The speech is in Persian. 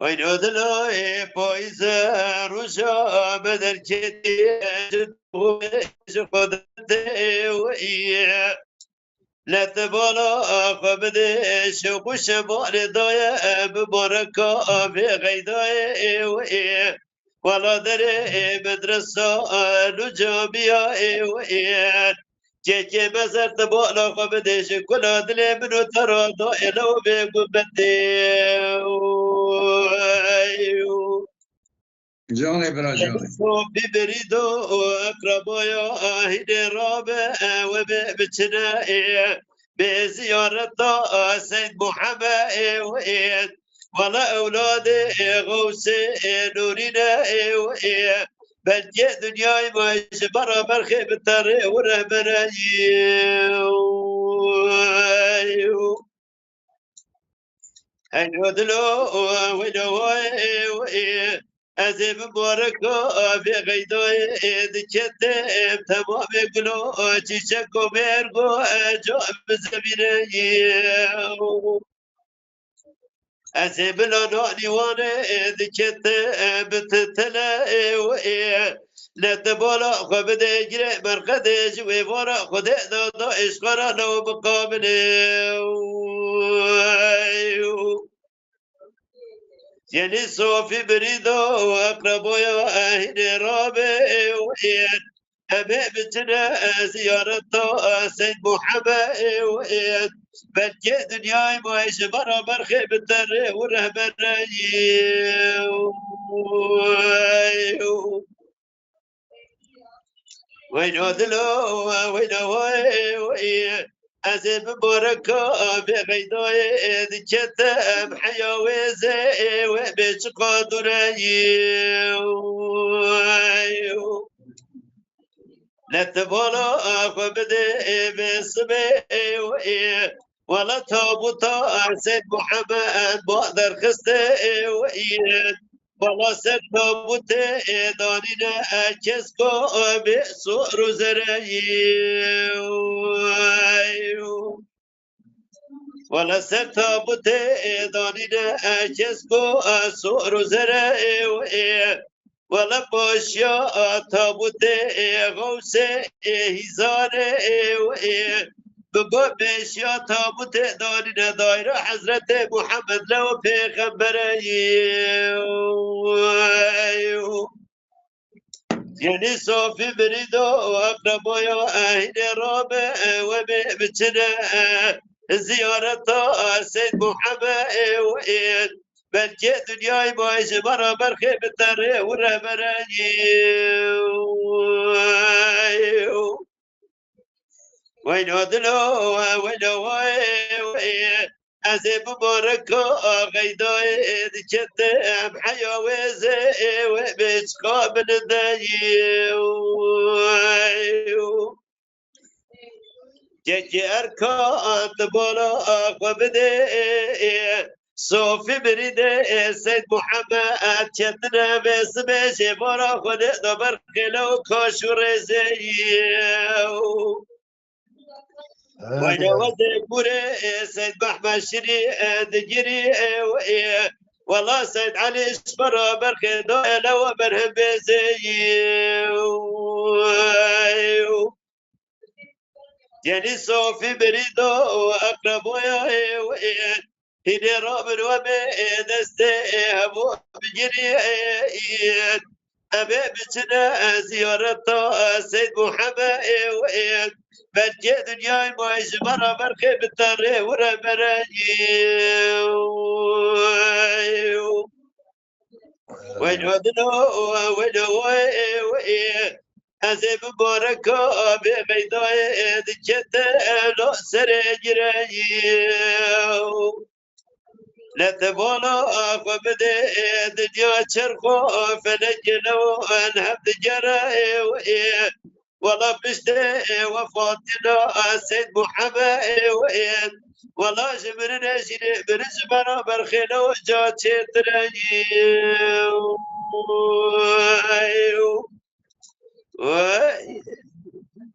وينودلوي پاییز روشا بدر کتی خودته ویه لتبالا خبده شوقش بار دایه ببارکا به غیدای ویه ولا در مدرسة لجا بیا ویه که بزرت بالا خبدش کلا دل منو ترا دائلو بگو بده جان برا جان ببرید و اقربایا آهید رابه و بچنه به زیارت سید محمد ولا اولاد غوث نورین بلکه دنیای ماش برابر خیبتر و رهبرایی اینو دلو ویدوای از مبارک في غيداي دكتم تمام قلو تشك وبرغو جاء بزميني از بلا ناني وانا دكتم بتتلا لتبالا خبد يجري مرقد جوي ورا خد دادا اشقرا لو بقابل يعني صوفي بريدو وأقربويا وأهل رابي وإيد أبيبتنا زيارة سيد محمد وإيد بلكي دنياي معيش برابر خيبتر ورهبري وينو دلو وينو وإيد أزم بركة بغيداي دكتم حياوزة وبيش قادري نتبالا خبدي بسمي ولا تابوتا سيد محمد بقدر خستي ولا سيد تابوتا دانينا كسكو بسؤر زرعي ولا سيد تابوتا دانينا كسكو سؤر زرعي ولا باشيا تابوتا غوث هزار بقى باشيا تابوتا دانينا دايرة حضرت محمد لو پیغمبري يعني صافي بريدو أقربايا أهل رابع وبچنا زيارة سيد محمد بلکه دنیای باش برابر خیبتر و رهبرانی وینو دلو وینو از مبارک غیدای دکتم حیاوزه و بیش قابل دایی که ارکان بالا بده صوفي بريدة سيد محمد كتنا باسمه شبارا خد دبر خلو كاشور زي وانا وزبوري سيد محمد شري دجري والله سيد علي شبرا برخدو لو برهم زي يعني صوفي بريدة أقربويا هني رابن وبدست أبو بجريئين أبي بتنا زيارة سيد محمد بلكي دنياي معيش برا برخي بالطريق وربراني وين ودنو وين أزي مباركة بغيضاء دكتة لو سرجراني لا تبالا وبدأ دنيا شرخو فنجلو أنهب جرائي والله بشتي وفاتنا سيد محمد وين والله جبرنا جري من زمان برخينا وجات تراني